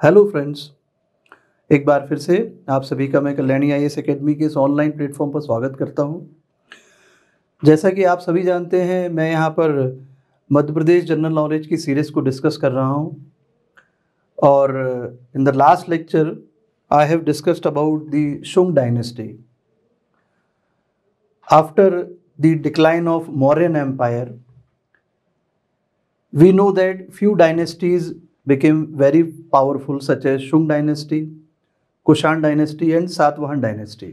Hello friends, एक बार फिर से आप सभी का मैं कल्याणी आईएएस एकेडमी के इस ऑनलाइन प्लेटफॉर्म पर स्वागत करता हूं। जैसा कि आप सभी जानते हैं, मैं यहां पर मध्य प्रदेश जनरल नॉलेज की सीरीज़ को डिस्कस कर रहा हूं और in the last lecture I have discussed about the Shunga dynasty. After the decline of Mauryan empire, we know that few dynasties became very powerful, such as Shung dynasty, Kushan dynasty and Satvahan dynasty.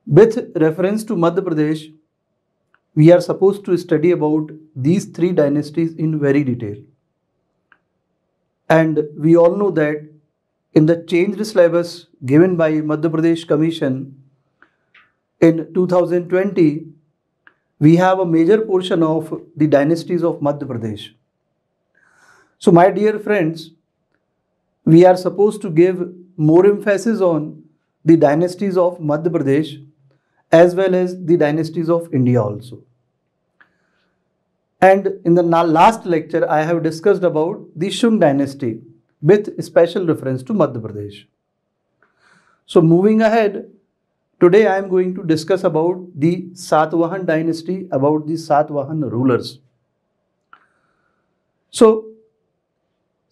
With reference to Madhya Pradesh, we are supposed to study about these three dynasties in very detail. And we all know that in the changed syllabus given by Madhya Pradesh Commission in 2020, we have a major portion of the dynasties of Madhya Pradesh. So my dear friends, we are supposed to give more emphasis on the dynasties of Madhya Pradesh as well as the dynasties of India also. And in the last lecture, I have discussed about the Shung dynasty with special reference to Madhya Pradesh. So moving ahead, today I am going to discuss about the Satvahan dynasty, about the Satvahan rulers. So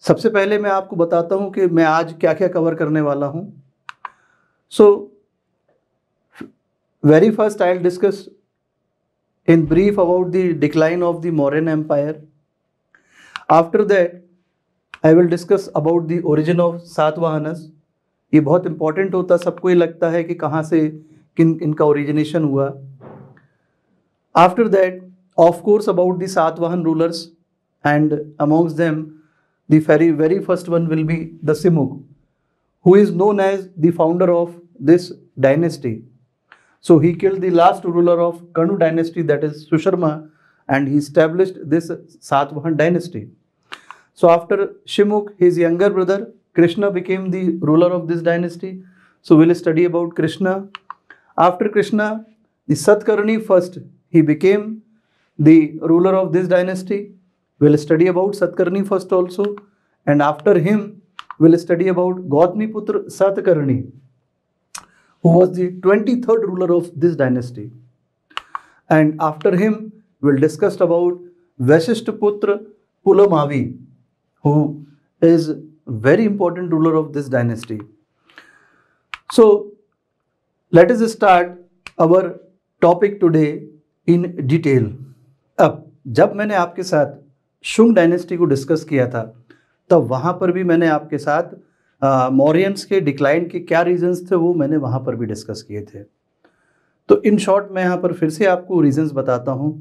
सबसे पहले मैं आपको बताता हूं कि मैं आज क्या क्या कवर करने वाला हूं. So very first I'll discuss in brief about the decline of the Mauryan Empire. After that I will discuss about the origin of Satvahanas. ये बहुत इंपॉर्टेंट होता, सबको ये लगता है कि कहाँ से इनका ओरिजिनेशन हुआ. After that of course about the Satavahana rulers and amongst them the very first one will be the Simuka, who is known as the founder of this dynasty. So he killed the last ruler of Kanva dynasty, that is Susharma, and he established this Satvahan dynasty. So after Shimuk, his younger brother Krishna became the ruler of this dynasty. So we'll study about Krishna. After Krishna, the Satkarni first, he became the ruler of this dynasty. We'll study about Satkarni first also. And after him, we'll study about Gautamiputra Satkarni, who was the 23rd ruler of this dynasty. And after him, we'll discuss about Vasishthaputra Pulamavi, who is very important ruler of this dynasty. So let us start our topic today in detail. अब जब मैंने आपके साथ Shunga dynasty को discuss किया था, तब वहाँ पर भी मैंने आपके साथ मौर्यंस के डिक्लाइन के क्या रीजंस थे वो मैंने वहाँ पर भी डिस्कस किए थे. तो इन शॉर्ट मैं यहाँ पर फिर से आपको रीजंस बताता हूँ.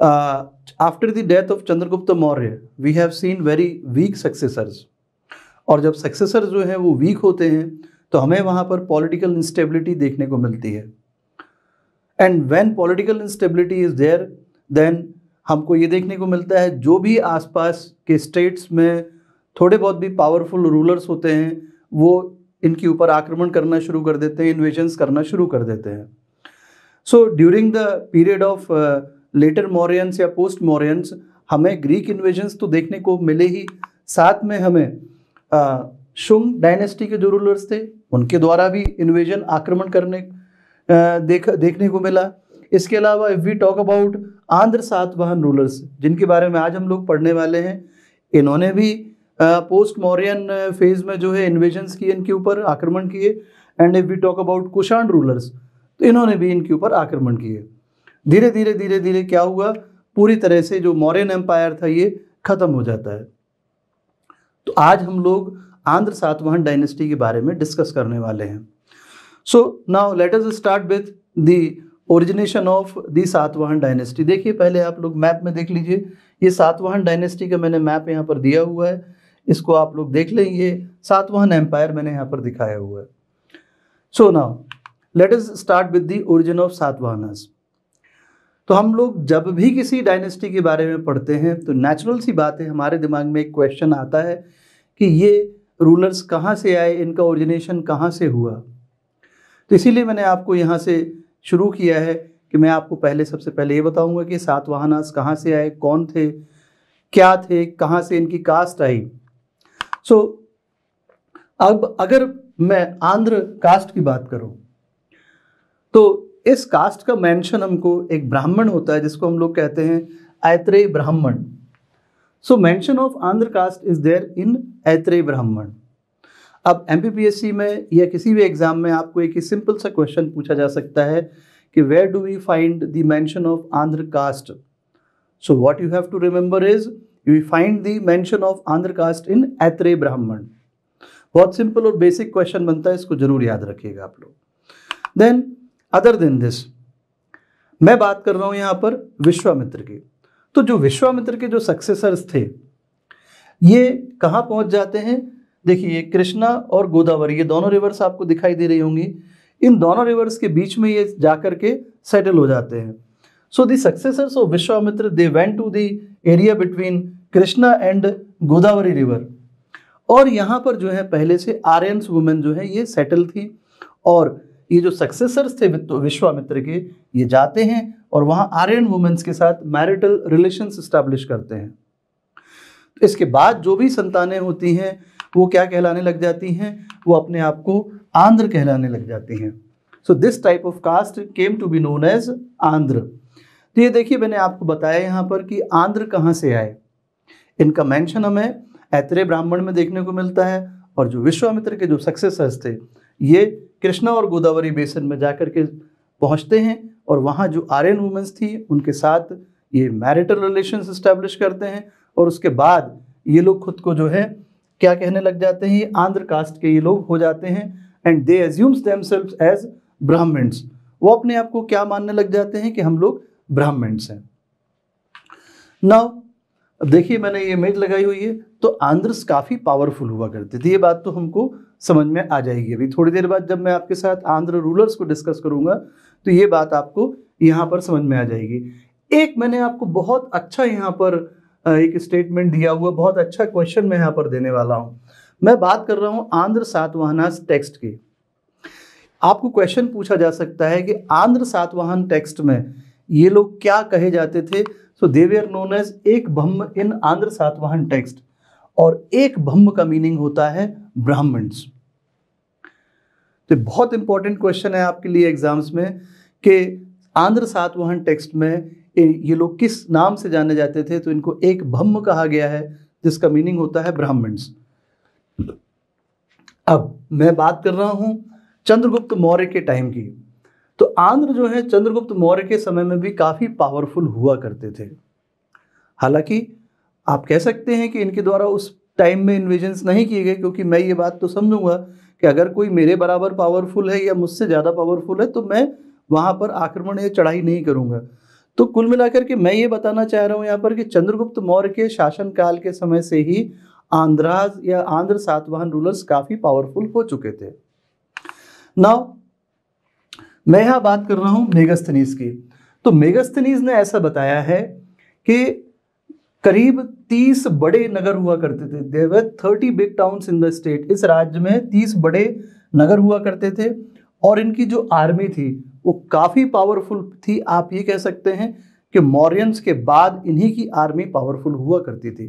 After the death of Chandragupta Maurya we have seen very weak successors, और जब सक्सेसर जो हैं वो वीक होते हैं तो हमें वहाँ पर पॉलिटिकल इंस्टेबिलिटी देखने को मिलती है. And when political instability is there, then हमको ये देखने को मिलता है जो भी आसपास के स्टेट्स में थोड़े बहुत भी पावरफुल रूलर्स होते हैं वो इनके ऊपर आक्रमण करना शुरू कर देते हैं, इन्वेजन्स करना शुरू कर देते हैं. So during the period of later Mauryans या पोस्ट मौर्यंस हमें ग्रीक इन्वेजन्स तो देखने को मिले ही, साथ में हमें शुंग डायनेस्टी के जो रूलर्स थे उनके द्वारा भी इन्वेजन आक्रमण करने देखने को मिला. इसके अलावा if we talk about Andhra Satavahana rulers, जिनके बारे में आज हम लोग पढ़ने वाले हैं, इन्होंने भी पोस्ट मौर्यन फेज में जो है इन्वेजन्स किए, इनके ऊपर आक्रमण किए. And if we talk about Kushan rulers, तो इन्होंने भी इनके ऊपर आक्रमण किए. धीरे धीरे क्या हुआ, पूरी तरह से जो मौर्यन एम्पायर था ये खत्म हो जाता है. तो आज हम लोग आंध्र सातवाहन डायनेस्टी के बारे में डिस्कस करने वाले हैं. सो now let us start with the origination of the Satavahana dynasty. देखिए, पहले आप लोग मैप में देख लीजिए, ये सातवाहन डायनेस्टी का मैंने मैप यहाँ पर दिया हुआ है, इसको आप लोग देख लें. ये सातवाहन एम्पायर मैंने यहाँ पर दिखाया हुआ है. So now let us start with the origin of Satavahanas. तो हम लोग जब भी किसी डायनेस्टी के बारे में पढ़ते हैं तो नेचुरल सी बात है, हमारे दिमाग में एक क्वेश्चन आता है कि ये रूलर्स कहाँ से आए, इनका ओरिजिनेशन कहाँ से हुआ. तो इसीलिए मैंने आपको यहाँ से शुरू किया है कि मैं आपको सबसे पहले ये बताऊँगा कि सातवाहनास कहाँ से आए, कौन थे, क्या थे, कहाँ से इनकी कास्ट आई, सो अब अगर मैं आंध्र कास्ट की बात करूं तो इस कास्ट का मेंशन हमको एक ब्राह्मण होता है जिसको हम लोग कहते हैं Aitareya Brahmana. So mention of Andhra caste is there in Aitareya Brahmana. अब एमपीपीएससी में या किसी भी एग्जाम में आपको एक ही सिंपल सा क्वेश्चन पूछा जा सकता है कि where do we find the mention of Andhra caste. So what you have to remember is you find the mention of Andhra caste in Aitareya Brahmana. बहुत सिंपल और बेसिक क्वेश्चन बनता है, इसको जरूर याद रखिएगा आप लोग. देन अदर देन दिस मैं बात कर रहा हूं यहां पर विश्वामित्र की. तो जो विश्वामित्र के जो सक्सेसर्स थे ये कहां पहुंच जाते हैं. देखिए कृष्णा और गोदावरी ये दोनों रिवर्स आपको दिखाई दे रही होंगी. इन दोनों रिवर्स के बीच में ये जाकर के सेटल हो जाते हैं. So the successors of Vishwamitra they went to the area between Krishna and Godavari river. और यहाँ पर जो है पहले से आर्यन्स वुमेन जो है ये सेटल थी और ये जो सक्सेसर्स थे विश्वामित्र के ये जाते हैं और वहाँ आर्यन वुमेन्स के साथ मैरिटल रिलेशंस एस्टैब्लिश करते हैं. तो इसके बाद जो भी संतानें होती हैं वो क्या कहलाने लग जाती हैं, वो अपने आप को आंध्र कहलाने लग जाती हैं. So this type of caste came to be known as Andhra. तो ये देखिए मैंने आपको बताया यहाँ पर कि आंध्र कहाँ से आए. इनका मेंशन हमें ऐत्रेय ब्राह्मण में देखने को मिलता है और जो विश्वामित्र के जो सक्सेसर्स थे ये कृष्णा और गोदावरी बेसिन में जाकर के पहुंचते हैं और वहाँ जो आर्यन वुमेन्स थी उनके साथ ये मैरिटल रिलेशंस एस्टैब्लिश करते हैं और उसके बाद ये लोग खुद को जो है क्या कहने लग जाते हैं, आंध्र कास्ट के ये लोग हो जाते हैं and they assumes themselves as Brahmins. वो अपने आप को क्या मानने लग जाते हैं कि हम लोग ब्राह्मण्स हैं. नाउ देखिए मैंने ये इमेज लगाई हुई है. तो आंध्रस काफ़ी पावरफुल हुआ करते थे, ये बात तो हमको समझ में आ जाएगी. अभी थोड़ी देर बाद जब मैं आपके साथ आंध्र रूलर्स को डिस्कस करूंगा तो ये बात आपको यहाँ पर समझ में आ जाएगी. एक मैंने आपको बहुत अच्छा यहाँ पर एक स्टेटमेंट दिया हुआ, बहुत अच्छा क्वेश्चन मैं यहाँ पर देने वाला हूँ. मैं बात कर रहा हूँ आंध्र सातवाहनास टेक्स्ट की. आपको क्वेश्चन पूछा जा सकता है कि आंध्र सातवाहन टेक्स्ट में ये लोग क्या कहे जाते थे. सो दे वर नोन एज एक ब्रह्म इन आंध्र सातवाहन टेक्स्ट. और एक ब्रह्म का मीनिंग होता है ब्राह्मण्स. तो बहुत इंपॉर्टेंट क्वेश्चन है आपके लिए एग्जाम्स में कि आंध्र सातवाहन टेक्स्ट में ये लोग किस नाम से जाने जाते थे. तो इनको एक ब्रह्म कहा गया है जिसका मीनिंग होता है ब्राह्मण्स. अब मैं बात कर रहा हूं चंद्रगुप्त मौर्य के टाइम की. तो आंध्र जो है चंद्रगुप्त मौर्य के समय में भी काफ़ी पावरफुल हुआ करते थे. हालांकि आप कह सकते हैं कि इनके द्वारा उस टाइम में इन्वेजन्स नहीं किए गए, क्योंकि मैं ये बात तो समझूंगा कि अगर कोई मेरे बराबर पावरफुल है या मुझसे ज़्यादा पावरफुल है तो मैं वहाँ पर आक्रमण या चढ़ाई नहीं करूँगा. तो कुल मिलाकर के मैं ये बताना चाह रहा हूँ यहाँ पर कि चंद्रगुप्त मौर्य के शासनकाल के समय से ही आंध्राज या आंध्र सातवाहन रूलर्स काफ़ी पावरफुल हो चुके थे. नाउ मैं यहाँ बात कर रहा हूँ मेगास्थनीज की. तो मेगास्थनीज ने ऐसा बताया है कि करीब 30 बड़े नगर हुआ करते थे. There were 30 big towns in the state. इस राज्य में 30 बड़े नगर हुआ करते थे और इनकी जो आर्मी थी वो काफ़ी पावरफुल थी. आप ये कह सकते हैं कि मौर्यंस के बाद इन्हीं की आर्मी पावरफुल हुआ करती थी.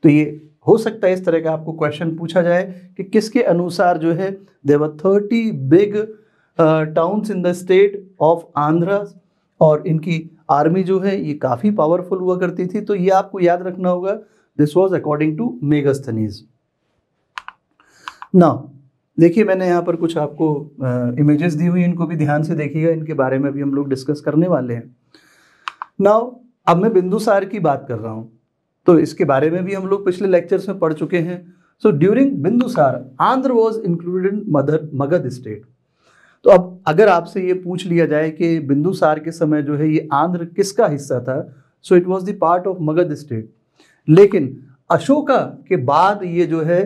तो ये हो सकता है इस तरह का आपको क्वेश्चन पूछा जाए कि किसके अनुसार जो है there were 30 big towns in the state of Andhra और इनकी आर्मी जो है ये काफ़ी पावरफुल हुआ करती थी. तो ये आपको याद रखना होगा. This was according to Megasthenes. Now देखिए मैंने यहाँ पर कुछ आपको इमेजेस दी हुई, इनको भी ध्यान से देखिएगा, इनके बारे में भी हम लोग डिस्कस करने वाले हैं. नाउ अब मैं बिंदुसार की बात कर रहा हूँ. तो इसके बारे में भी हम लोग पिछले लेक्चर्स में पढ़ चुके हैं. So during Bindusara Andhra was included in Magadh state. तो अब अगर आपसे ये पूछ लिया जाए कि बिंदुसार के समय जो है ये आंध्र किसका हिस्सा था, so it was the part of Magadh state. लेकिन अशोका के बाद ये जो है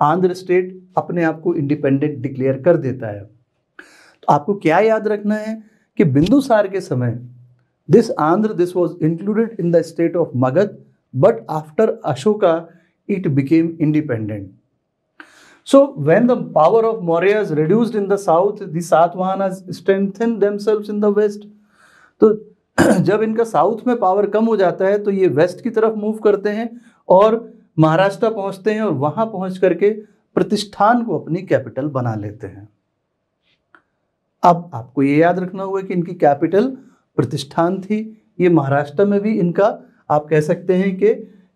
आंध्र स्टेट अपने आप को इंडिपेंडेंट डिक्लेयर कर देता है. तो आपको क्या याद रखना है कि बिंदुसार के समय this was included in the state of Magadh, but after Ashoka it became independent. So when the power of Maurya is reduced in the south, the Satavahanas strengthened themselves in the west. तो जब इनका साउथ में power कम हो जाता है तो ये waste की तरफ मूव करते हैं और महाराष्ट्र पहुंचते हैं और वहां पहुंच करके प्रतिष्ठान को अपनी कैपिटल बना लेते हैं। अब आपको ये याद रखना होगा कि इनकी कैपिटल प्रतिष्ठान थी। ये महाराष्ट्र में भी इनका, आप कह सकते हैं कि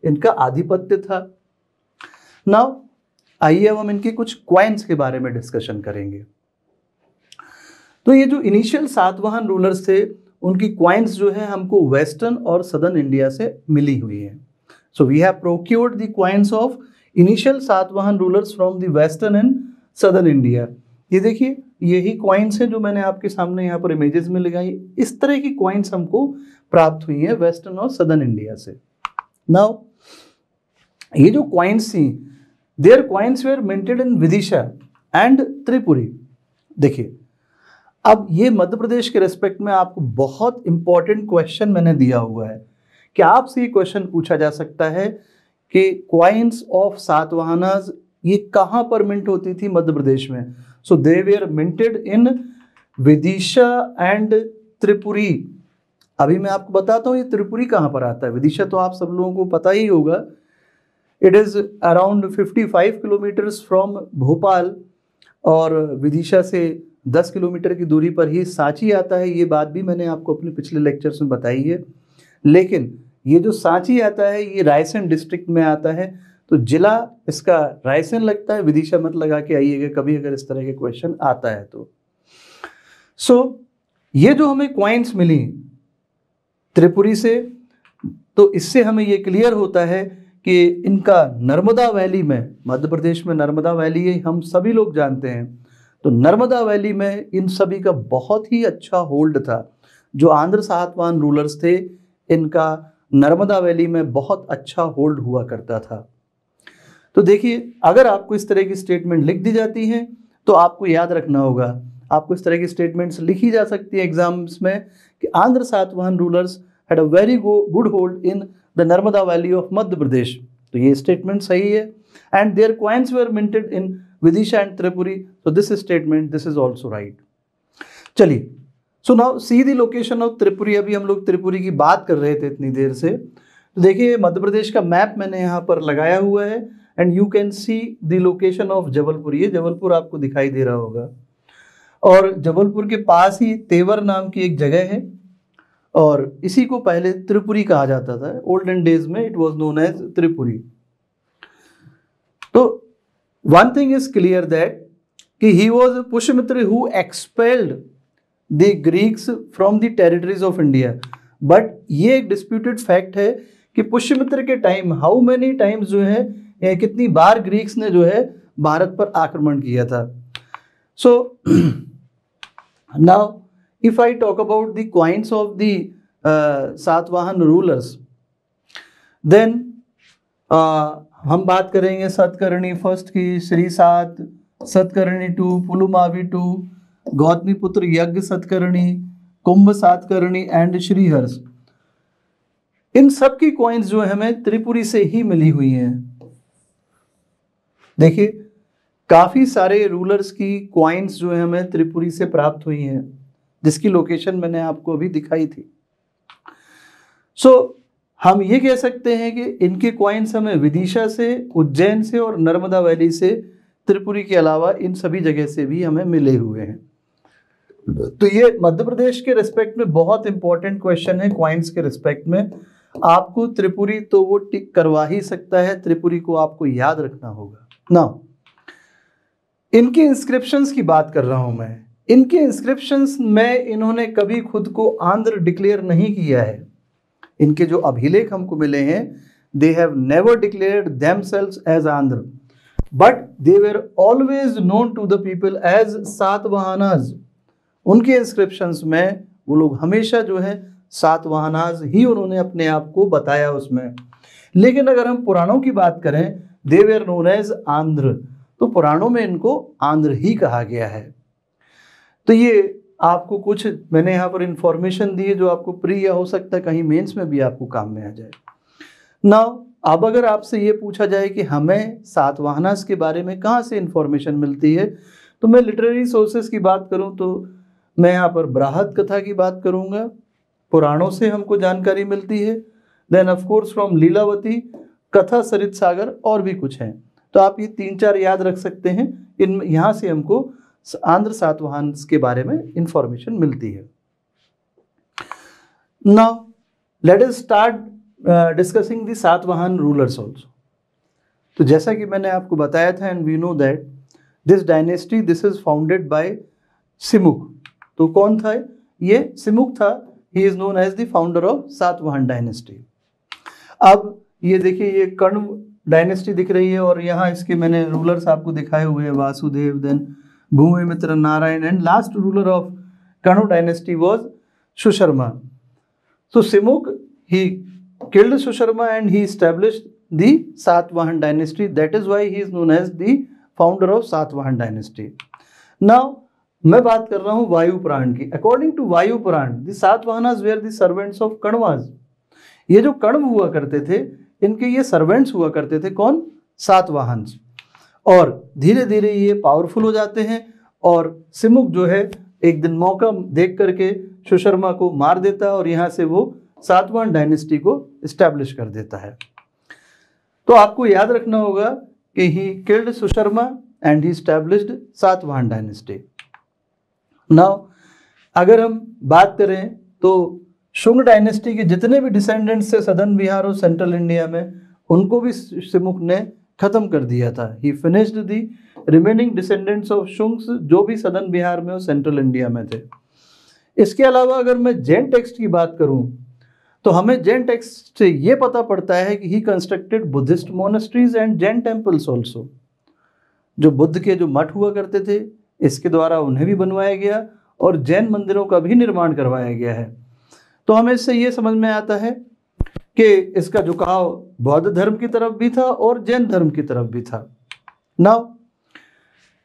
इनका आधिपत्य था। नाउ आइए अब हम इनके कुछ क्वाइंस के बारे में डिस्कशन करेंगे। तो ये जो इनिशियल सातवाहन रूलर्स थे, उनकी क्वाइंस जो है हमको वेस्टर्न और सदर्न इंडिया से मिली हुई है। So we have procured the coins of initial Satavahana rulers from the western and southern India. ये देखिए, यही क्वाइंस हैं जो मैंने आपके सामने यहाँ पर इमेजेस में लगाई। इस तरह की क्वाइंस हमको प्राप्त हुई हैं वेस्टर्न और सदर्न इंडिया से। नाउ ये जो क्वाइंस थी, their coins were minted in Vidisha and Tripuri. देखिए, अब ये मध्य प्रदेश के रेस्पेक्ट में आपको बहुत इंपॉर्टेंट क्वेश्चन मैंने दिया हुआ है कि आपसे ये क्वेश्चन पूछा जा सकता है कि क्वाइंस ऑफ सातवाहनास ये कहाँ पर मिंट होती थी मध्य प्रदेश में। So they were minted in Vidisha and Tripuri. अभी मैं आपको बताता हूँ ये त्रिपुरी कहाँ पर आता है। विदिशा तो आप सब लोगों को पता ही होगा, it is around 55 kilometres from Bhopal, और विदिशा से 10 किलोमीटर की दूरी पर ही सांची आता है। ये बात भी मैंने आपको अपने पिछले लेक्चर्स में बताई है। लेकिन ये जो सांची आता है ये रायसेन डिस्ट्रिक्ट में आता है, तो जिला इसका रायसेन लगता है। विदिशा मत लगा के आइएगा कभी अगर इस तरह के क्वेश्चन आता है तो। ये जो हमें क्वाइंस मिली त्रिपुरी से, तो इससे हमें ये क्लियर होता है कि इनका नर्मदा वैली में, मध्य प्रदेश में नर्मदा वैली हम सभी लोग जानते हैं, तो नर्मदा वैली में इन सभी का बहुत ही अच्छा होल्ड था। जो आंध्र सातवाहन रूलर्स थे, इनका नर्मदा वैली में बहुत अच्छा होल्ड हुआ करता था। तो देखिए, अगर आपको इस तरह की स्टेटमेंट लिख दी जाती हैं तो आपको याद रखना होगा, आपको इस तरह की स्टेटमेंट्स लिखी जा सकती है एग्जाम्स में कि Andhra Satavahana rulers had a very good hold in the Narmada valley of Madhya Pradesh. तो ये स्टेटमेंट सही है। And their coins were minted in Vidisha and Tripuri, so this statement, this is also right। चलिए, so now see the location of Tripuri. अभी हम लोग त्रिपुरी की बात कर रहे थे इतनी देर से, तो देखिए मध्य प्रदेश का मैप मैंने यहाँ पर लगाया हुआ है and you can see the location of Jabalpur. ये जबलपुर आपको दिखाई दे रहा होगा, और जबलपुर के पास ही तेवर नाम की एक जगह है, और इसी को पहले त्रिपुरी कहा जाता था। ओल्डन डेज में it was known as Tripuri. तो one thing is clear that कि he was Pushyamitra who expelled the Greeks from the territories of India। But ये एक disputed fact है कि पुष्यमित्र के टाइम हाउ मेनी टाइम्स जो है, कितनी बार ग्रीक्स ने जो है भारत पर आक्रमण किया था। So now if I talk about the coins of the Satavahana rulers, then हम बात करेंगे सतकर्णी फर्स्ट की, Shri Sat, Satakarni two, Pulumavi two, Gautamiputra Yajna Satakarni, Kumbha Satakarni and Shriharsha. इन सब की कॉइन्स जो है हमें त्रिपुरी से ही मिली हुई हैं। देखिए, काफी सारे रूलर्स की कॉइन्स जो है हमें त्रिपुरी से प्राप्त हुई हैं, जिसकी लोकेशन मैंने आपको अभी दिखाई थी। हम ये कह सकते हैं कि इनके कॉइन्स हमें विदिशा से, उज्जैन से और नर्मदा वैली से, त्रिपुरी के अलावा इन सभी जगह से भी हमें मिले हुए हैं। तो ये मध्य प्रदेश के रिस्पेक्ट में बहुत इंपॉर्टेंट क्वेश्चन है। कॉइन्स के रिस्पेक्ट में आपको त्रिपुरी तो वो टिक करवा ही सकता है, त्रिपुरी को आपको याद रखना होगा ना। इनके इंस्क्रिप्शंस की बात कर रहा हूं मैं। इनके इंस्क्रिप्शंस में इन्होंने कभी खुद को आंध्र डिक्लेयर नहीं किया है। इनके जो अभिलेख हमको मिले हैं, they have never declared themselves as Andhra, but they were always known to the people as Satavahanas. उनके इंस्क्रिप्शंस में वो लोग हमेशा जो है सातवाहनास ही उन्होंने अपने आप को बताया उसमें। लेकिन अगर हम पुराणों की बात करें, they were known as Andhra, तो पुराणों में इनको आंध्र ही कहा गया है। तो ये आपको कुछ मैंने यहाँ पर इंफॉर्मेशन दी है जो आपको प्री या हो सकता है कहीं मेंस में भी आपको काम में आ जाए। नाउ अब अगर आपसे ये पूछा जाए कि हमें सातवाहनास के बारे में कहाँ से इंफॉर्मेशन मिलती है, तो मैं लिटरेरी सोर्सेज की बात करूँ तो मैं यहाँ पर बृहद कथा की बात करूँगा। पुराणों से हमको जानकारी मिलती है। Then of course from Lilavati, Katha, Sarit सागर और भी कुछ हैं। तो आप ये 3-4 याद रख सकते हैं। इन यहाँ से हमको आंध्र सातवाहन के बारे में इंफॉर्मेशन मिलती है। Now let us start discussing the Satavahana rulers also. तो जैसा कि मैंने आपको बताया था, and we know that this dynasty this is founded by Simuk. तो कौन था ये? सिमुक था। He is known as the founder of Satavahana dynasty. अब ये देखिए, ये कण्व डायनेस्टी दिख रही है और यहाँ इसके मैंने रूलर्स आपको दिखाए हुए हैं, Vasudev, then Bhumimitra, Narayan, and last ruler of Kanva dynasty was Susharma. So Simuk, he killed Susharma and he established the Satvahan dynasty. That is why he is known as the founder of Satvahan dynasty. Now, मैं बात कर रहा हूँ वायु पुराण की। According to वायु पुराण, the Satvahanas were the servants of Kanvas. ये जो कण्व हुआ करते थे, इनके ये सर्वेंट्स हुआ करते थे। कौन? सातवाहन्स। और धीरे धीरे ये पावरफुल हो जाते हैं और सिमुक जो है एक दिन मौका देख करके सुशर्मा को मार देता है और यहाँ से वो सातवाहन डायनेस्टी को इस्टेब्लिश कर देता है। तो आपको याद रखना होगा कि he killed Susharma and he established Satavahana dynasty. Now अगर हम बात करें तो शुंग डायनेस्टी के जितने भी डिसेंडेंट्स थे सदर्न बिहार और सेंट्रल इंडिया में, उनको भी सिमुक ने खत्म कर दिया था। He finished the remaining descendants of Shungas, जो भी सदर्न बिहार में और सेंट्रल इंडिया में थे। इसके अलावा अगर मैं जैन टेक्स्ट की बात करूं तो हमें जैन टेक्स्ट से ये पता पड़ता है कि ही constructed Buddhist monasteries and Jain temples also. जो बुद्ध के जो मठ हुआ करते थे, इसके द्वारा उन्हें भी बनवाया गया और जैन मंदिरों का भी निर्माण करवाया गया है। तो हमें इससे ये समझ में आता है कि इसका झुकाव बौद्ध धर्म की तरफ भी था और जैन धर्म की तरफ भी था। नाउ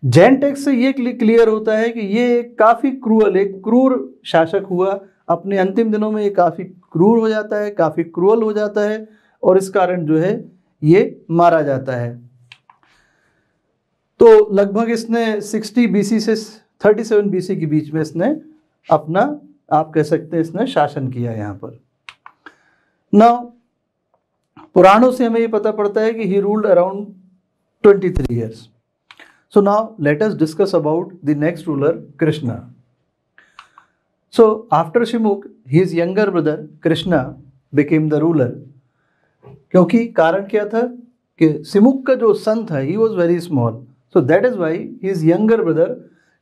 जैन टेक्स्ट से ये क्लियर होता है कि ये काफ़ी क्रूअल, एक क्रूर शासक हुआ। अपने अंतिम दिनों में ये काफ़ी क्रूर हो जाता है, काफ़ी क्रूअल हो जाता है और इस कारण जो है ये मारा जाता है। तो लगभग इसने 60 BC से 37 BC के बीच में इसने अपना, आप कह सकते हैं, इसने शासन किया यहाँ पर। नाउ पुराणों से हमें ये पता पड़ता है कि he ruled around 23 years. So now let us discuss about the next ruler, Krishna. So after Shimuk, his younger brother Krishna became the ruler. क्योंकि कारण क्या था कि सिमुक का जो सन था, he was very small. So that is why his younger brother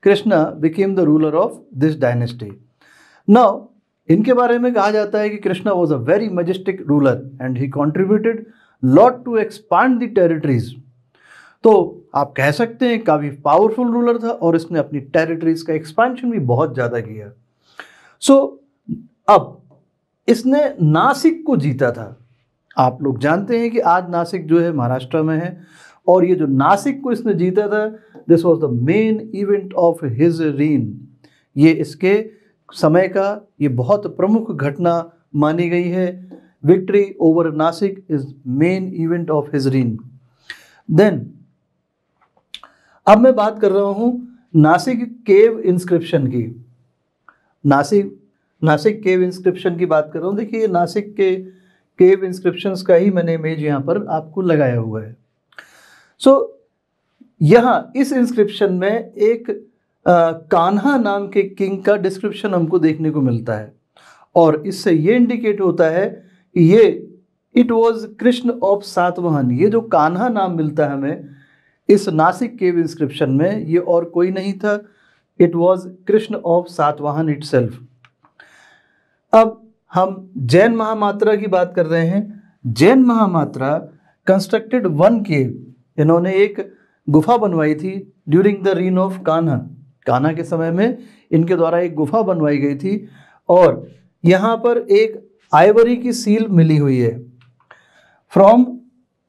Krishna became the ruler of this dynasty. Now इनके बारे में कहा जाता है कि Krishna was a very majestic ruler and he contributed lot to expand the territories. तो आप कह सकते हैं काफ़ी पावरफुल रूलर था और इसने अपनी टेरिटरीज का एक्सपेंशन भी बहुत ज़्यादा किया। सो अब इसने नासिक को जीता था। आप लोग जानते हैं कि आज नासिक जो है महाराष्ट्र में है और ये जो नासिक को इसने जीता था, this was the main event of his reign. ये इसके समय का ये बहुत प्रमुख घटना मानी गई है। Victory over Nashik is main event of his reign. Then अब मैं बात कर रहा हूँ नासिक केव इंस्क्रिप्शन की। नासिक केव इंस्क्रिप्शन की बात कर रहा हूँ। देखिए नासिक के केव इंस्क्रिप्शंस का ही मैंने इमेज यहाँ पर आपको लगाया हुआ है। सो यहाँ इस इंस्क्रिप्शन में एक कान्हा नाम के किंग का डिस्क्रिप्शन हमको देखने को मिलता है और इससे ये इंडिकेट होता है कि ये it was Krishna of Satavahana. ये जो कान्हा नाम मिलता है हमें इस नासिक केव इंस्क्रिप्शन में, ये और कोई नहीं था, it was Krishna of Satavahana itself. अब हम जैन महामात्रा की बात कर रहे हैं। Jain Mahamatra constructed one cave. इन्होंने एक गुफा बनवाई थी during the reign of Kanha. Kanha के समय में इनके द्वारा एक गुफा बनवाई गई थी और यहाँ पर एक आइवरी की सील मिली हुई है फ्रॉम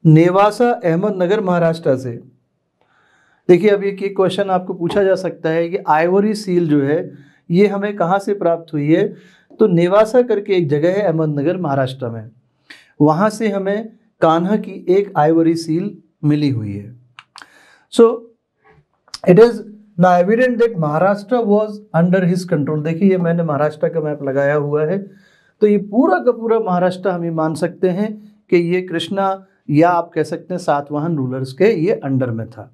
नेवासा, अहमदनगर, महाराष्ट्र से। देखिए अब ये क्वेश्चन आपको पूछा जा सकता है कि आइवरी सील जो है ये हमें कहाँ से प्राप्त हुई है? तो नेवासा करके एक जगह है अहमदनगर, महाराष्ट्र में, वहाँ से हमें कान्हा की एक आइवरी सील मिली हुई है। So it is now evident that Maharashtra was under his control. देखिए ये मैंने महाराष्ट्र का मैप लगाया हुआ है, तो ये पूरा का पूरा महाराष्ट्र हम ये मान सकते हैं कि ये कृष्णा या आप कह सकते हैं सातवाहन रूलर्स के ये अंडर में था।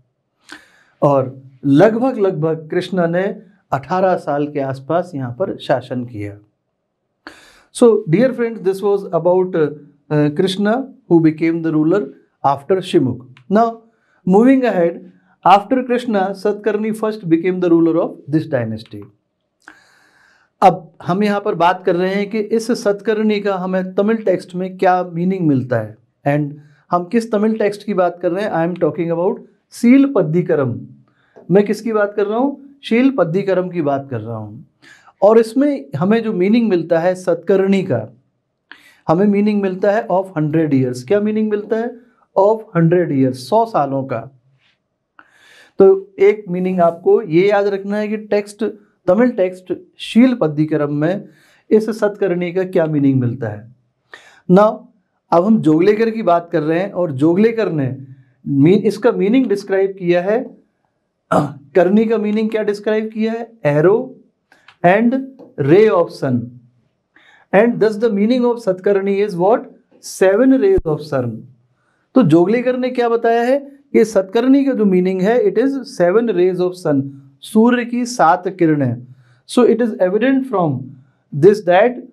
और लगभग कृष्णा ने 18 साल के आसपास यहाँ पर शासन किया। So dear friends, this was about Krishna who became the ruler after Simuka. Now moving ahead, after Krishna Satakarni first became the ruler of this dynasty. अब हम यहाँ पर बात कर रहे हैं कि इस सतकर्णी का हमें तमिल टेक्स्ट में क्या मीनिंग मिलता है, एंड हम किस तमिल टेक्स्ट की बात कर रहे हैं। I am talking about Silappadikaram. मैं किसकी बात कर रहा हूँ? शीलपद्दिकरम की बात कर रहा हूँ। और इसमें हमें जो मीनिंग मिलता है सतकर्णी का, हमें मीनिंग मिलता है ऑफ 100 ईयर्स। क्या मीनिंग मिलता है? ऑफ 100 ईयर्स, 100 सालों का। तो एक मीनिंग आपको ये याद रखना है कि टेक्स्ट, तमिल टेक्स्ट शीलपद्दिकरम में इस सतकर्णी का क्या मीनिंग मिलता है। नाउ अब हम जोगलेकर की बात कर रहे हैं, और जोगलेकर ने इसका मीनिंग डिस्क्राइब किया है। करनी का मीनिंग क्या डिस्क्राइब किया है? Arrow and ray of sun, and thus the meaning of Satakarni is what? 7 rays of sun. तो जोगलेकर ने क्या बताया है कि सतकर्णी का जो मीनिंग है, इट इज 7 रेज ऑफ सन, सूर्य की 7 किरणें। So it is evident from this that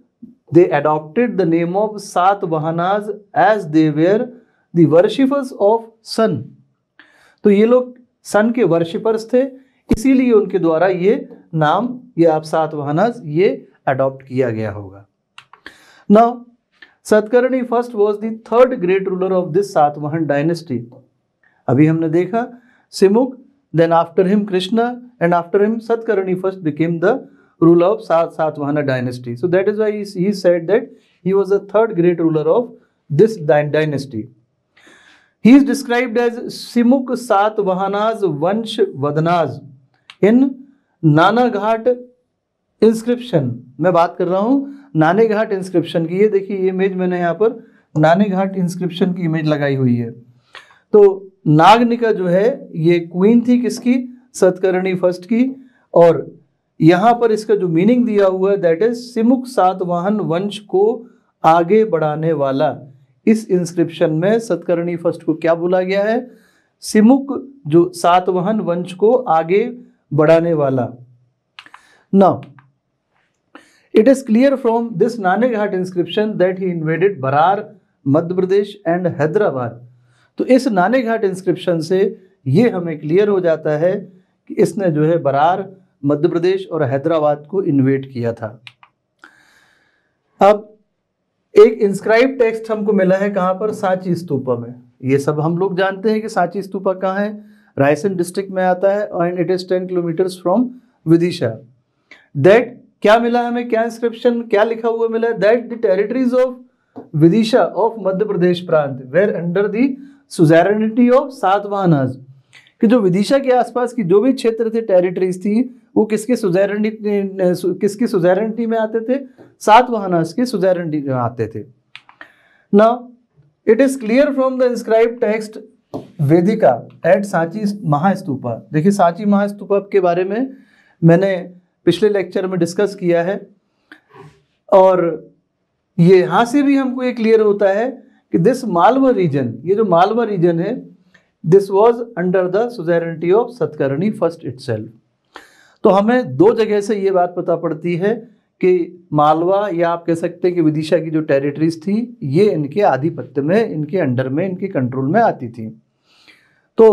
they adopted the name of Satvahanas as they were the worshippers of sun। तो ये लोग सन के वर्शिपर्स थे, इसीलिए उनके द्वारा ये नाम, ये आप सातवाहनास, ये अडॉप्ट किया गया होगा। Now Satakarni first was the third great ruler of this Satavahana dynasty. अभी हमने देखा Simuk, then after him Krishna, and after him Satakarni first became the ruler of Satvahana dynasty. So that is why he said that he was the third great ruler of this dynasty. He is described as Simuk Satvahanas Vansh Vadanas in Naneghat inscription. मैं बात कर रहा हूँ Naneghat inscription की। ये देखिए, ये image मैंने यहाँ पर नानेघाट इंस्क्रिप्शन की इमेज लगाई हुई है। तो नागनिका जो है ये क्वीन थी किसकी? सतकर्णी फर्स्ट की। और यहाँ पर इसका जो मीनिंग दिया हुआ है दैट इज सिमुक सातवाहन वंश को आगे बढ़ाने वाला। इस इंस्क्रिप्शन में सतकर्णी फर्स्ट को क्या बोला गया है? सिमुक, जो सातवाहन वंश को आगे बढ़ाने वाला। Now it is clear from this Naneghat inscription that he invaded Berar, Madhya Pradesh and Hyderabad. तो इस नानेघाट इंस्क्रिप्शन से ये हमें क्लियर हो जाता है कि इसने जो है बरार, मध्य प्रदेश और हैदराबाद को इन्वेट किया था। अब एक इंस्क्राइब टेक्स्ट हमको मिला है कहाँ पर? सांची स्तूपा में। ये सब हम लोग जानते हैं कि सांची स्तूपा कहाँ है? रायसेन डिस्ट्रिक्ट में आता है, and it is 10 kilometres from Vidisha. That क्या मिला हमें? क्या इंस्क्रिप्शन, क्या लिखा हुआ मिला है? That the territories of Vidisha of Madhya Pradesh प्रांत were under the suzerainty of Satavahanas. कि जो विदिशा के आसपास की जो भी क्षेत्र थे, टेरिटरीज थी, वो किसके सुजेरेनिटी में आते थे? सातवाहनास के सुजेरेनिटी में आते थे। Now it is clear from the inscribe text vedika at Sanchi Mahastupa. देखिए, सांची महास्तूपा के बारे में मैंने पिछले लेक्चर में डिस्कस किया है, और ये यहाँ से भी हमको ये क्लियर होता है कि दिस मालवा रीजन, ये जो मालवा रीजन है, this was under the suzerainty of Satakarni first itself. तो हमें दो जगह से ये बात पता पड़ती है कि मालवा, या आप कह सकते हैं कि विदिशा की जो टेरिटरीज थी, ये इनके आधिपत्य में, इनके अंडर में, इनके कंट्रोल में आती थी। तो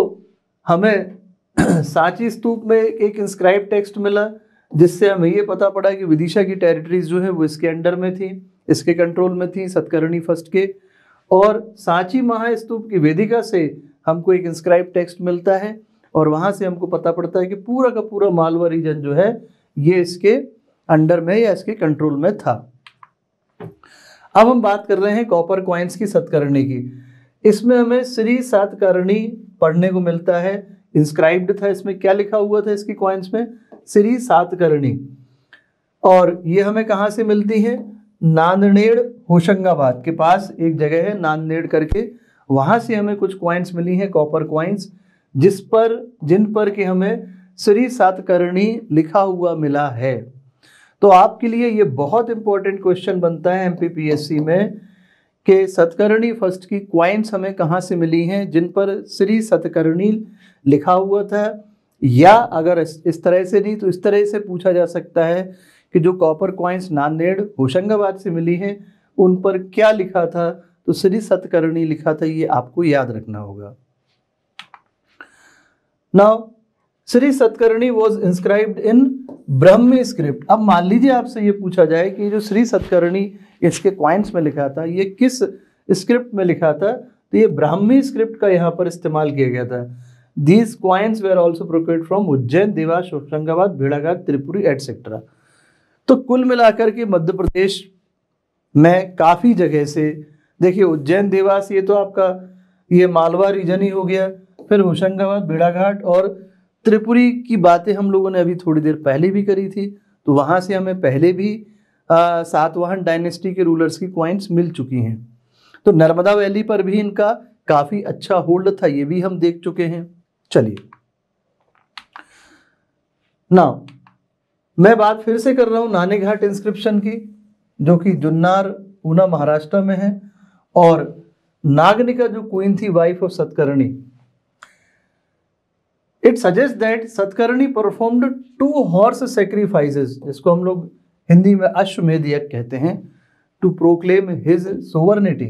हमें सांची स्तूप में एक इंस्क्राइब टेक्स्ट मिला, जिससे हमें ये पता पड़ा कि विदिशा की टेरिटरीज जो है वो इसके अंडर में थी, इसके कंट्रोल में थी, सतकर्णी फर्स्ट के। और सांची महास्तूप की वेदिका से हमको एक इंस्क्राइब टेक्स्ट मिलता है, और वहाँ से हमको पता पड़ता है कि पूरा का पूरा मालवा रीजन जो है ये इसके अंडर में या इसके कंट्रोल में था। अब हम बात कर रहे हैं कॉपर कॉइन्स की सतकर्णी की। इसमें हमें श्री सातकर्णी पढ़ने को मिलता है, इंस्क्राइब्ड था। इसमें क्या लिखा हुआ था इसकी कॉइन्स में? श्री सातकर्णी। और ये हमें कहाँ से मिलती है? नांदेड़ होशंगाबाद के पास एक जगह है नांदेड़ करके, वहाँ से हमें कुछ कॉइन्स मिली हैं, कॉपर कॉइन्स, जिन पर कि हमें श्री सातकर्णी लिखा हुआ मिला है। तो आपके लिए ये बहुत इंपॉर्टेंट क्वेश्चन बनता है एमपीपीएससी में कि सतकर्णी फर्स्ट की क्वाइंस हमें कहाँ से मिली हैं जिन पर श्री सतकर्णी लिखा हुआ था, या अगर इस तरह से नहीं तो इस तरह से पूछा जा सकता है कि जो कॉपर क्वाइंस नांदेड़ होशंगाबाद से मिली हैं उन पर क्या लिखा था, तो श्री सतकर्णी लिखा था, ये आपको याद रखना होगा। Now Shri Satakarni was inscribed in Brahmi script. अब मान लीजिए आपसे ये पूछा जाए कि जो श्री सतकर्णी इसके क्वाइंस में लिखा था ये किस स्क्रिप्ट में लिखा था, तो ये ब्राह्मी स्क्रिप्ट का यहाँ पर इस्तेमाल किया गया था। These coins were also procured from Ujjain, Dewas, Hoshangabad, भेड़ाघाट, त्रिपुरी एटसेट्रा। तो कुल मिलाकर के मध्य प्रदेश में काफ़ी जगह से, देखिए उज्जैन, देवास ये तो आपका ये मालवा रीजन ही हो गया, फिर होशंगाबाद, भेड़ाघाट और त्रिपुरी की बातें हम लोगों ने अभी थोड़ी देर पहले भी करी थी, तो वहाँ से हमें पहले भी सातवाहन डायनेस्टी के रूलर्स की क्वाइंस मिल चुकी हैं। तो नर्मदा वैली पर भी इनका काफ़ी अच्छा होल्ड था, ये भी हम देख चुके हैं। चलिए नाउ मैं बात फिर से कर रहा हूँ नानी घाट इंस्क्रिप्शन की, जो कि जुन्नार, पूना, महाराष्ट्र में है, और नागनिका जो क्वीन थी, wife of Satakarni, it suggest that Satakarni performed 2 horse sacrifices, जिसको हम लोग हिंदी में अश्वमेध यज्ञ कहते हैं, टू प्रोक्लेम हिज सोवर्निटी।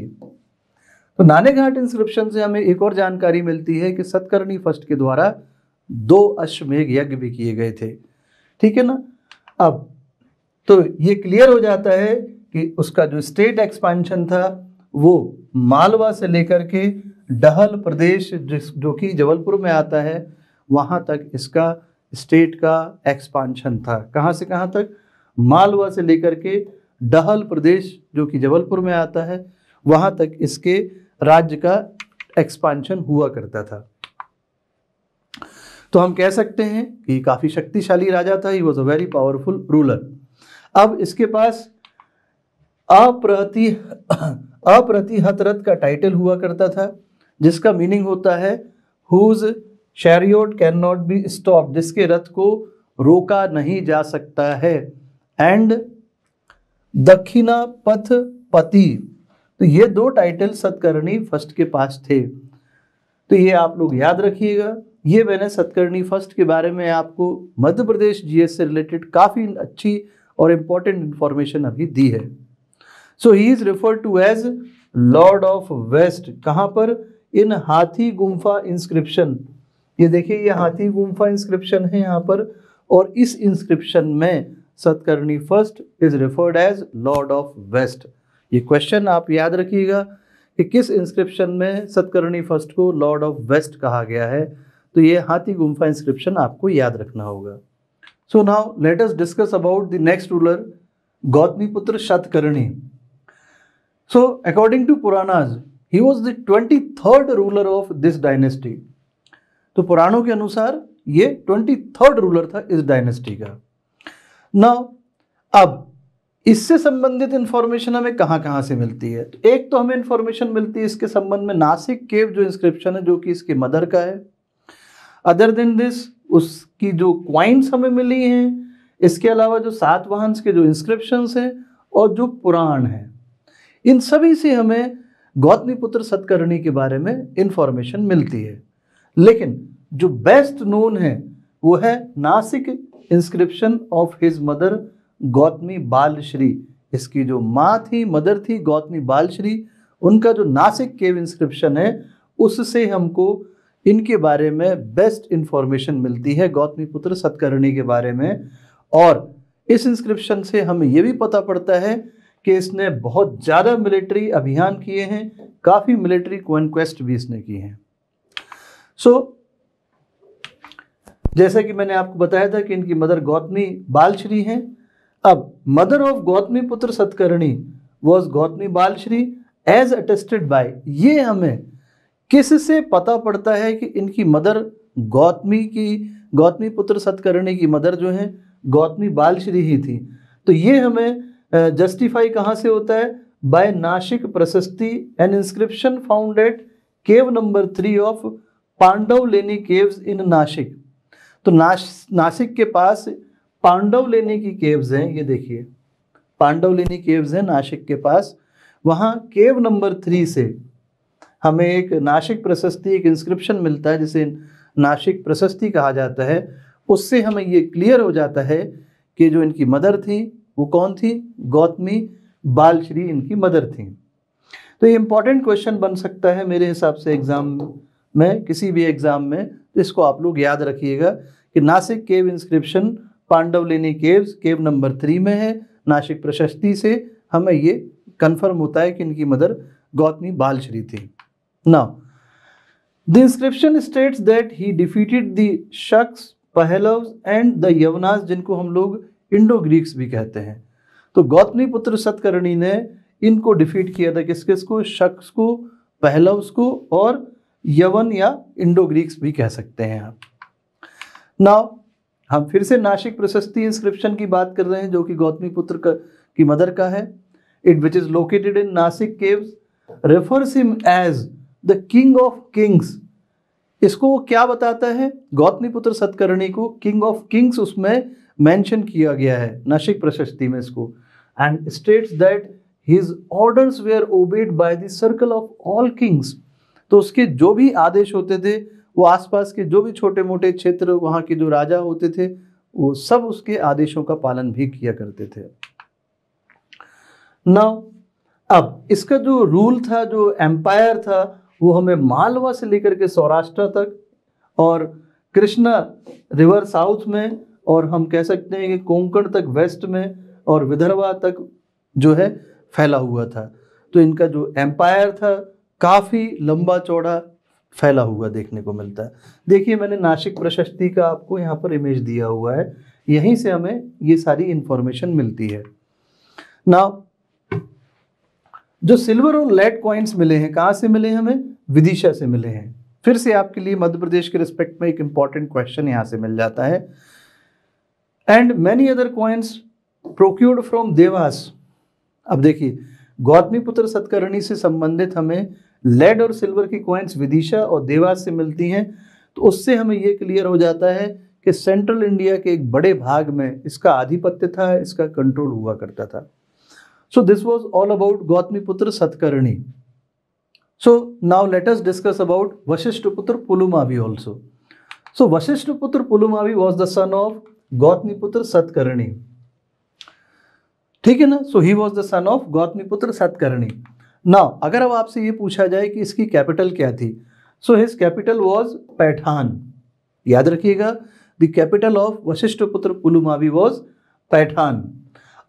तो नानी घाट इंस्क्रिप्शन से हमें एक और जानकारी मिलती है कि सतकर्णी फर्स्ट के द्वारा 2 अश्वमेध यज्ञ भी किए गए थे। ठीक है ना। अब तो ये क्लियर हो जाता है कि उसका जो स्टेट एक्सपांशन था वो मालवा से लेकर के डहल प्रदेश जो कि जबलपुर में आता है वहाँ तक इसका स्टेट का एक्सपांशन था। कहाँ से कहाँ तक? मालवा से लेकर के डहल प्रदेश जो कि जबलपुर में आता है वहाँ तक इसके राज्य का एक्सपांशन हुआ करता था। तो हम कह सकते हैं कि काफ़ी शक्तिशाली राजा था, he was a very powerful ruler. अब इसके पास अप्रतिहत रथ का टाइटल हुआ करता था, जिसका मीनिंग होता है whose chariot can not be stopped, जिसके रथ को रोका नहीं जा सकता है, एंड दक्षिणा पथ पति। तो ये 2 टाइटल सतकर्णी फर्स्ट के पास थे। तो ये आप लोग याद रखिएगा। ये मैंने सतकर्णी फर्स्ट के बारे में आपको मध्य प्रदेश जीएस से रिलेटेड काफ़ी अच्छी और इम्पोर्टेंट इंफॉर्मेशन अभी दी है। So he is referred to as lord of west. कहाँ पर? इन हाथी गुम्फा इंस्क्रिप्शन। ये देखिए ये हाथी गुम्फा इंस्क्रिप्शन है यहाँ पर, और इस इंस्क्रिप्शन में Satakarni first is referred as lord of west. ये क्वेश्चन आप याद रखिएगा कि किस इंस्क्रिप्शन में सतकर्णी फर्स्ट को लॉर्ड ऑफ वेस्ट कहा गया है। तो ये हाथी गुम्फा इंस्क्रिप्शन आपको याद रखना होगा। So now let us discuss about the next ruler, Gautamiputra Satakarni. So according to Puranas he was the 23rd ruler of this dynasty. तो पुराणों के अनुसार ये 23rd रूलर था इस डायनेस्टी का। नाउ अब इससे संबंधित इंफॉर्मेशन हमें कहाँ कहाँ से मिलती है? तो एक तो हमें इंफॉर्मेशन मिलती है इसके संबंध में नासिक केव जो इंस्क्रिप्शन है, जो कि इसके मदर का है। अदर देन दिस उसकी जो क्वाइंस हमें मिली हैं, इसके अलावा जो सातवाहन के जो इंस्क्रिप्शंस हैं और जो पुराण हैं, इन सभी से हमें गौतमीपुत्र सतकर्णी के बारे में इंफॉर्मेशन मिलती है। लेकिन जो बेस्ट नोन है वो है Nashik inscription of his mother Gautami Balshree. इसकी जो माँ थी, मदर थी गौतमी बालश्री, उनका जो नासिक केव इंस्क्रिप्शन है उससे हमको इनके बारे में बेस्ट इंफॉर्मेशन मिलती है गौतमीपुत्र सतकर्णी के बारे में। और इस इंस्क्रिप्शन से हमें ये भी पता पड़ता है कि इसने बहुत ज़्यादा मिलिट्री अभियान किए हैं, काफ़ी मिलिट्री कॉन्क्वेस्ट भी इसने की हैं। सो जैसा कि मैंने आपको बताया था कि इनकी मदर गौतमी बालश्री हैं। अब mother of Gautamiputra Satakarni was Gautami Balashri as attested by. ये हमें किससे पता पड़ता है कि इनकी मदर गौतमीपुत्र सतकर्णी की मदर जो है गौतमी बालश्री ही थी। तो ये हमें जस्टिफाई कहाँ से होता है? By Nashik Prashasti an inscription found at cave number 3 of Pandavleni caves in Nashik. तो नासिक के पास पांडवलेनी की केव्स हैं, ये देखिए पांडवलेनी केव्स हैं नासिक के पास, वहाँ केव नंबर 3 से हमें एक नासिक प्रशस्ति, एक इंस्क्रिप्शन मिलता है जिसे नासिक प्रशस्ति कहा जाता है। उससे हमें ये क्लियर हो जाता है कि जो इनकी मदर थी वो कौन थी, गौतमी बालश्री इनकी मदर थी। तो ये इंपॉर्टेंट क्वेश्चन बन सकता है मेरे हिसाब से एग्जाम में, किसी भी एग्जाम में। तो इसको आप लोग याद रखिएगा कि नासिक केव इंस्क्रिप्शन पांडवलिनी केव्स केव नंबर 3 में है। नासिक प्रशस्ति से हमें ये कंफर्म होता है कि इनकी मदर गौतमी बालश्री थी। Now the inscription states that he defeated the Shakas, Pahlavas and the Yavanas, जिनको हम लोग इंडो ग्रीक्स भी कहते हैं। तो गौतमी पुत्र सतकर्णी ने इनको डिफीट किया था, किस किस को, शक्स को, पहलव्स को और यवन या इंडो ग्रीक्स भी कह सकते हैं आप। नाउ हम फिर से नासिक प्रशस्ति इंस्क्रिप्शन की बात कर रहे हैं जो कि गौतमी पुत्र की मदर का है। It which is located in Nashik caves refers him as the king of kings. इसको वो क्या बताता है, गौतमी पुत्र सतकर्णी को किंग ऑफ किंग्स उसमें मेंशन किया गया है नासिक प्रशस्ति में इसको। And states that his orders were obeyed by the circle of all kings. तो उसके जो भी आदेश होते थे वो आसपास के जो भी छोटे मोटे क्षेत्र वहाँ के जो राजा होते थे वो सब उसके आदेशों का पालन भी किया करते थे। नाउ अब इसका जो रूल था, जो एम्पायर था, वो हमें मालवा से लेकर के सौराष्ट्र तक और कृष्णा रिवर साउथ में, और हम कह सकते हैं कि कोंकण तक वेस्ट में, और विदर्भा तक जो है फैला हुआ था। तो इनका जो एम्पायर था काफ़ी लंबा चौड़ा फैला हुआ देखने को मिलता है। देखिए मैंने नासिक प्रशस्ति का आपको यहाँ पर इमेज दिया हुआ है, यहीं से हमें ये सारी इंफॉर्मेशन मिलती है। नाउ जो सिल्वर और लेड कॉइन्स मिले हैं, कहाँ से मिले हमें, विदिशा से मिले हैं। फिर से आपके लिए मध्य प्रदेश के रिस्पेक्ट में एक इंपॉर्टेंट क्वेश्चन यहाँ से मिल जाता है। And many other coins procured from Dewas. अब देखिए गौतमी पुत्र सतकर्णी से संबंधित हमें लेड और सिल्वर की कॉइन्स विदिशा और देवास से मिलती हैं। तो उससे हमें ये क्लियर हो जाता है कि सेंट्रल इंडिया के एक बड़े भाग में इसका आधिपत्य था, इसका कंट्रोल हुआ करता था। So this was all about Gautami पुत्र Satakarni. So now let us discuss about Vashishtha पुत्र पुलुमावी ऑल्सो। सो वशिष्ठ पुत्र Pulumavi was the son of Gautami पुत्र सतकर्णी, ठीक है ना। So he was the son of Gautami पुत्र सतकर्णी। नाउ अगर अब आपसे ये पूछा जाए कि इसकी कैपिटल क्या थी, so his capital was Paithan. याद रखिएगा, द कैपिटल ऑफ वशिष्ठ पुत्र पुलुमावी वॉज पैठान।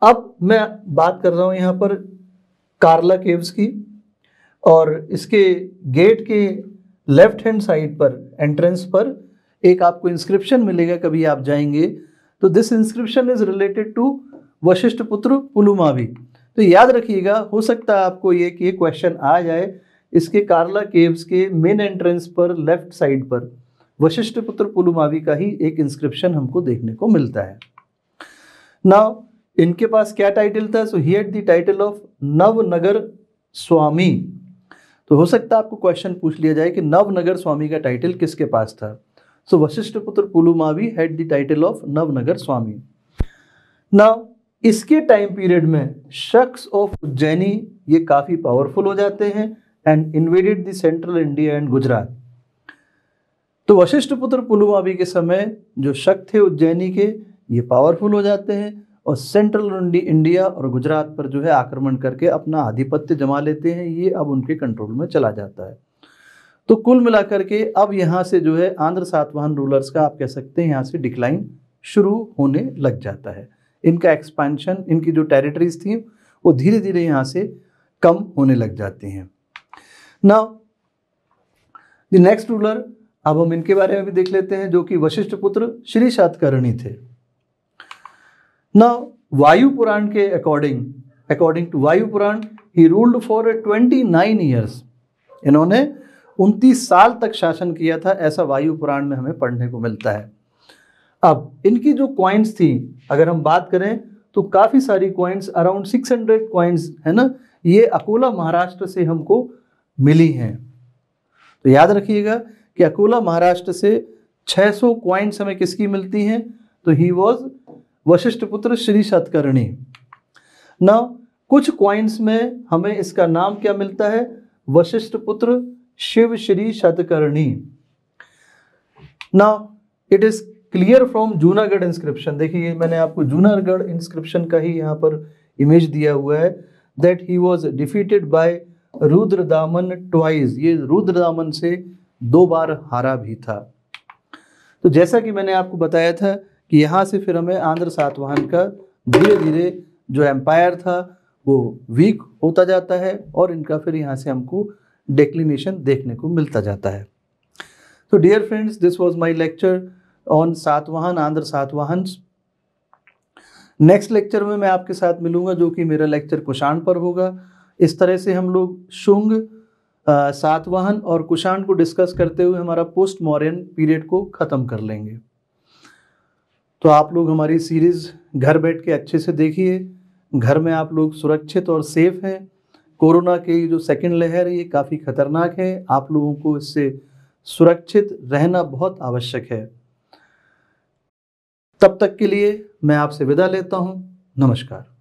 अब मैं बात कर रहा हूँ यहाँ पर कार्ला केव्स की, और इसके गेट के लेफ्ट हैंड साइड पर एंट्रेंस पर एक आपको इंस्क्रिप्शन मिलेगा, कभी आप जाएंगे तो this inscription is related to Vashishtha पुत्र पुलुमावी। तो याद रखिएगा, हो सकता है आपको ये कि क्वेश्चन आ जाए, इसके कार्ला केव्स के मेन एंट्रेंस पर लेफ्ट साइड पर वशिष्ठ पुत्र पुलुमावी का ही एक इंस्क्रिप्शन हमको देखने को मिलता है। नाउ इनके पास क्या टाइटल था, so he had the title of Navanagara Swami. तो हो सकता है आपको क्वेश्चन पूछ लिया जाए कि नवनगर स्वामी का टाइटल किसके पास था। सो वशिष्ठ पुत्र Pulumavi had the title of Navanagara Swami. Now इसके टाइम पीरियड में शक्स ऑफ उज्जैनी ये काफ़ी पावरफुल हो जाते हैं and invaded the central India and Gujarat. तो वशिष्ठ पुत्र पुलुमावी के समय जो शक थे उज्जैनी के ये पावरफुल हो जाते हैं और सेंट्रल इंडिया और गुजरात पर जो है आक्रमण करके अपना आधिपत्य जमा लेते हैं। ये अब उनके कंट्रोल में चला जाता है। तो कुल मिलाकर के अब यहाँ से जो है आंध्र सातवाहन रूलर्स का आप कह सकते हैं यहाँ से डिक्लाइन शुरू होने लग जाता है। इनका एक्सपेंशन, इनकी जो टेरिटरीज थी वो धीरे धीरे यहाँ से कम होने लग जाती हैं। नाउ द नेक्स्ट रूलर, अब हम इनके बारे में भी देख लेते हैं, जो कि वशिष्ठ पुत्र श्री सतकर्णी थे। नाउ वायु पुराण के अकॉर्डिंग टू वायु पुराण ही रूल्ड फॉर 29 ईयर्स। इन्होंने 29 साल तक शासन किया था, ऐसा वायु पुराण में हमें पढ़ने को मिलता है। अब इनकी जो कॉइन्स थी अगर हम बात करें तो काफ़ी सारी कॉइन्स, अराउंड 600 कॉइन्स है ना, ये अकोला महाराष्ट्र से हमको मिली हैं। तो याद रखिएगा कि अकोला महाराष्ट्र से 600 कॉइन्स हमें किसकी मिलती हैं, तो ही was Vashishthiputra Shri Satakarni. Now कुछ क्वाइंस में हमें इसका नाम क्या मिलता है, Vashishthiputra Shiva Shri Satakarni. Now it is clear from Junagadh inscription, देखिए मैंने आपको जूनागढ़ इंस्क्रिप्शन का ही यहाँ पर इमेज दिया हुआ है, that he was defeated by Rudradaman twice, ये रुद्रदामन से 2 बार हारा भी था। तो जैसा कि मैंने आपको बताया था कि यहाँ से फिर हमें आंध्र सातवाहन का धीरे धीरे जो एम्पायर था वो वीक होता जाता है और इनका फिर यहाँ से हमको डिक्लिनेशन देखने को मिलता जाता है। तो dear friends, this was my lecture on Satavahana, Andhra Satavahana. Next lecture में मैं आपके साथ मिलूंगा जो कि मेरा लेक्चर कुषाण पर होगा। इस तरह से हम लोग शुंग, सातवाहन और कुषाण को डिस्कस करते हुए हमारा पोस्ट मौर्यन पीरियड को ख़त्म कर लेंगे। तो आप लोग हमारी सीरीज़ घर बैठ के अच्छे से देखिए, घर में आप लोग सुरक्षित और सेफ हैं। कोरोना की जो सेकंड लहर है ये काफ़ी खतरनाक है, आप लोगों को इससे सुरक्षित रहना बहुत आवश्यक है। तब तक के लिए मैं आपसे विदा लेता हूँ। नमस्कार।